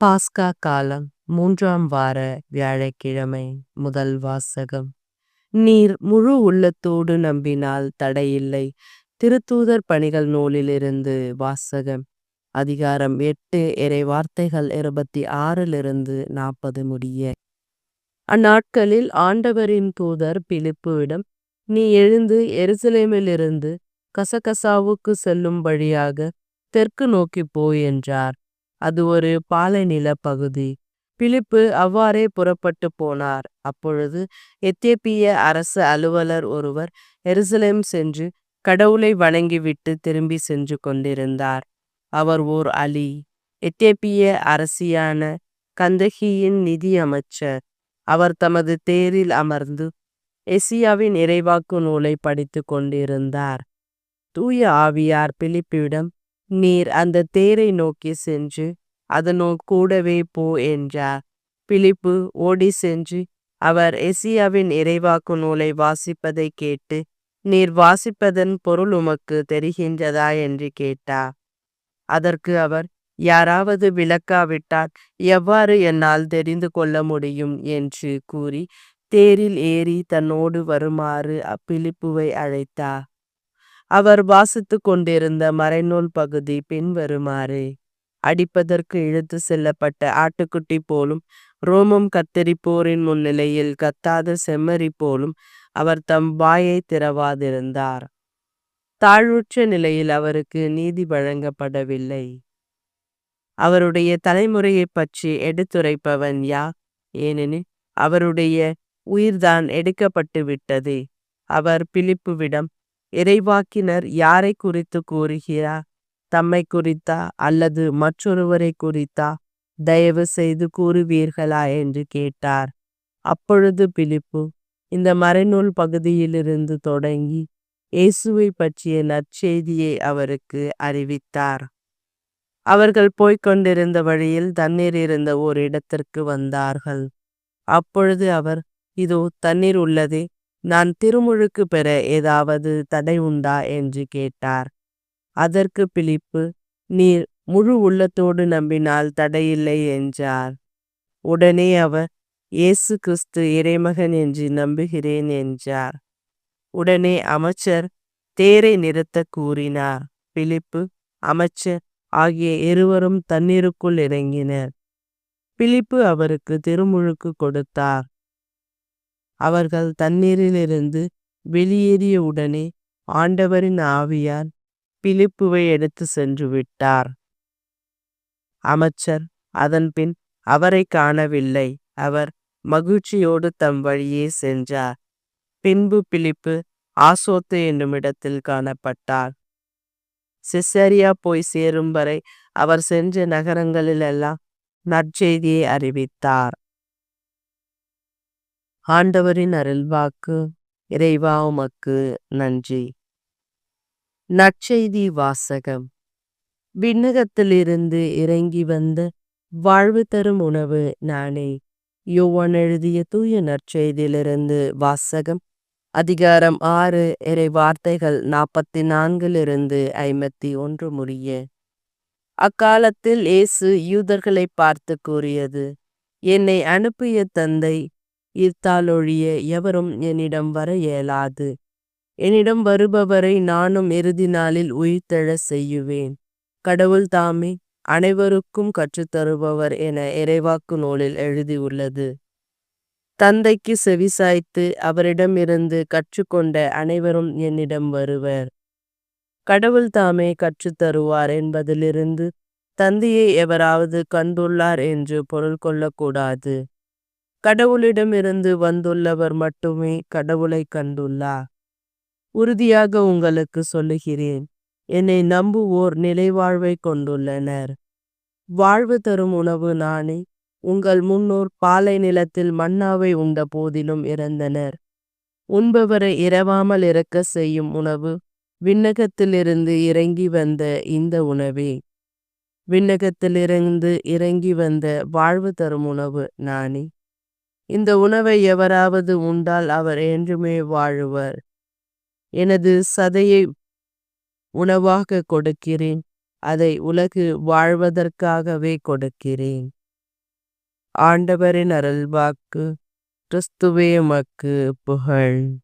பாஸ்கா காலம் 3ஆம் வார வியாழக்கிழமை. முதல் வாசகம். நீர் முழு உள்ளத்தோடு நம்பினால் தடையில்லை. திருத்தூதர் பணிகள் நூலிலிருந்து வாசகம். அதிகாரம் 8 இறை வார்த்தைகள் 26-40 முடிய. அந்நாட்களில் ஆண்டவரின் தூதர் பிலிப்புவிடம், நீ எழுந்து எருசலேமிலிருந்து கசகசாவுக்கு செல்லும் வழியாக தெற்கு நோக்கி போ என்றார். அது ஒரு பாலைநில பகுதி. பிலிப்பு அவ்வாறே புறப்பட்டு போனார். அப்பொழுது எத்தியோப்பிய அரசு அலுவலர் ஒருவர் எருசலேம் சென்று கடவுளை வணங்கிவிட்டு திரும்பி சென்று கொண்டிருந்தார். அவர் ஓர் அலி, எத்தியோப்பிய அரசியான கந்தகியின் நிதி அமைச்சர். அவர் தமது தேரில் அமர்ந்து எசியாவின் இறைவாக்கு நூலை படித்து கொண்டிருந்தார். தூய ஆவியார் பிலிப்பிடம், நீர் அந்த தேரை நோக்கி சென்று அதனோடு கூடவே போ என்றார். பிலிப்பு ஓடி சென்று அவர் எசியாவின் இறைவாக்கு நூலை வாசிப்பதை கேட்டு, நீர் வாசிப்பதன் பொருள் உமக்கு தெரிகின்றதா என்று கேட்டார். அதற்கு அவர், யாராவது விளக்காவிட்டால் எவ்வாறு என்னால் தெரிந்து கொள்ள முடியும் என்று கூறி தேரில் ஏறி தன்னோடு வருமாறு பிலிப்புவை அழைத்தார். அவர் வாசித்து கொண்டிருந்த மறைநூல் பகுதி பின்வருமாறு. அடிப்பதற்கு இழுத்து செல்லப்பட்ட ஆட்டுக்குட்டி போலும் ரோமம் கத்தரிப்போரின் முன்னிலையில் கத்தாத செம்மறி போலும் அவர் தம் வாயை திறவாதிருந்தார். தாழ்வுற்ற நிலையில் அவருக்கு நீதி வழங்கப்படவில்லை. அவருடைய தலைமுறையை பற்றி எடுத்துரைப்பவன் யார்? ஏனெனில் அவருடைய உயிர்தான் எடுக்கப்பட்டு விட்டது. அவர் பிலிப்புவிடம், இறைவாக்கினர் யாரை குறித்து கூறுகிறார்? தம்மை குறித்தா அல்லது மற்றொருவரை குறித்தா? தயவு செய்து கூறுவீர்களா என்று கேட்டார். அப்பொழுது பிலிப்பு இந்த மறைநூல் பகுதியிலிருந்து தொடங்கி இயேசுவை பற்றிய நற்செய்தியை அவருக்கு அறிவித்தார். அவர்கள் போய்கொண்டிருந்த வழியில் தண்ணீர் இருந்த ஓர் இடத்திற்கு வந்தார்கள். அப்பொழுது அவர், இதோ தண்ணீர் உள்ளதே, நான் திருமுழுக்கு பெற ஏதாவது தடை உண்டா என்று கேட்டார். அதற்கு பிலிப்பு, நீர் முழு உள்ளத்தோடு நம்பினால் தடையில்லை என்றார். உடனே அவர், இயேசு கிறிஸ்து இறைமகன் என்று நம்புகிறேன் என்றார். உடனே அமைச்சர் தேரை நிறுத்த கூறினார். பிலிப்பு, அமைச்சர் ஆகிய இருவரும் தண்ணீருக்குள் இறங்கினர். பிலிப்பு அவருக்கு திருமுழுக்கு கொடுத்தார். அவர்கள் தண்ணீரிலிருந்து வெளியேறிய உடனே ஆண்டவரின் ஆவியார் பிலிப்புவை எடுத்து சென்று விட்டார். அமைச்சர் அதன்பின் அவரை காணவில்லை. அவர் மகிழ்ச்சியோடு தம் வழியே சென்றார். பின்பு பிலிப்பு ஆசோத்து என்னும் இடத்தில் காணப்பட்டார். செசரியா போய் சேரும் வரை அவர் சென்ற நகரங்களிலெல்லாம் நற்செய்தியை அறிவித்தார். ஆண்டவரின் அருள்வாக்கு. இறைவா உமக்கு நன்றி. நற்செய்தி வாசகம். விண்ணகத்திலிருந்து இறங்கி வந்த வாழ்வு தரும் உணவு நானே. யோவான் எழுதிய தூய நற்செய்தியிலிருந்து வாசகம். அதிகாரம் 6 இறை வார்த்தைகள் 44-51 முடிய. அக்காலத்தில் இயேசு யூதர்களை பார்த்து கூறியது, என்னை அனுப்பிய தந்தை ஈர்த்தாலொழிய எவரும் என்னிடம் வர இயலாது. என்னிடம் வருபவரை நானும் இறுதி நாளில் உயிர்த்தெழச் செய்யுவேன். கடவுள் தாமே அனைவருக்கும் கற்றுத்தருபவர் என இறைவாக்கு நூலில் எழுதியுள்ளது. தந்தைக்கு செவிசாய்த்து அவரிடமிருந்து கற்றுக்கொண்ட அனைவரும் என்னிடம் வருவர். கடவுள் தாமே கற்றுத்தருவார் என்பதிலிருந்து தந்தையை எவராவது கண்டுள்ளார் என்று பொருள் கொள்ளக்கூடாது. கடவுளிடமிருந்து வந்துள்ளவர் மட்டுமே கடவுளை கண்டுள்ளார். உறுதியாக உங்களுக்கு சொல்லுகிறேன், என்னை நம்புவோர் நிலைவாழ்வை கொண்டுள்ளனர். வாழ்வு தரும் உணவு நானே. உங்கள் முன்னோர் பாலை நிலத்தில் மன்னாவை உண்ட போதிலும் இறந்தனர். உண்பவரை இரவாமல் இறக்க செய்யும் உணவு விண்ணகத்திலிருந்து இறங்கி வந்த இந்த உணவே. விண்ணகத்திலிருந்து இறங்கி வந்த வாழ்வு தரும் உணவு நானே. இந்த உணவை எவராவது உண்டால் அவர் என்றுமே வாழுவர். எனது சதையை உணவாக கொடுக்கிறேன். அதை உலகு வாழ்வதற்காகவே கொடுக்கிறேன். ஆண்டவரின் அருள்வாக்கு. கிறிஸ்துவே உமக்கு புகழ்.